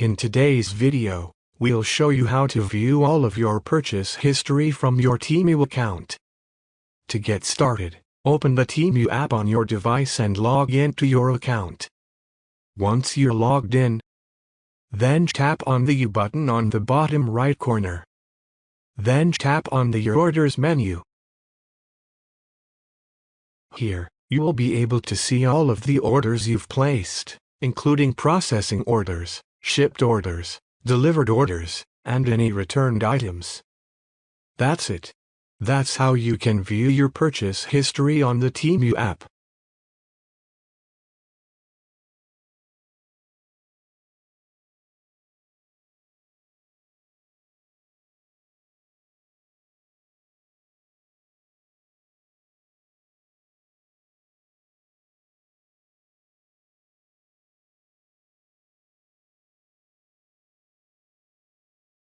In today's video, we'll show you how to view all of your purchase history from your Temu account. To get started, open the Temu app on your device and log into your account. Once you're logged in, then tap on the U button on the bottom right corner. Then tap on the Your Orders menu. Here, you will be able to see all of the orders you've placed, including processing orders, shipped orders, delivered orders, and any returned items. That's it. That's how you can view your purchase history on the Temu app.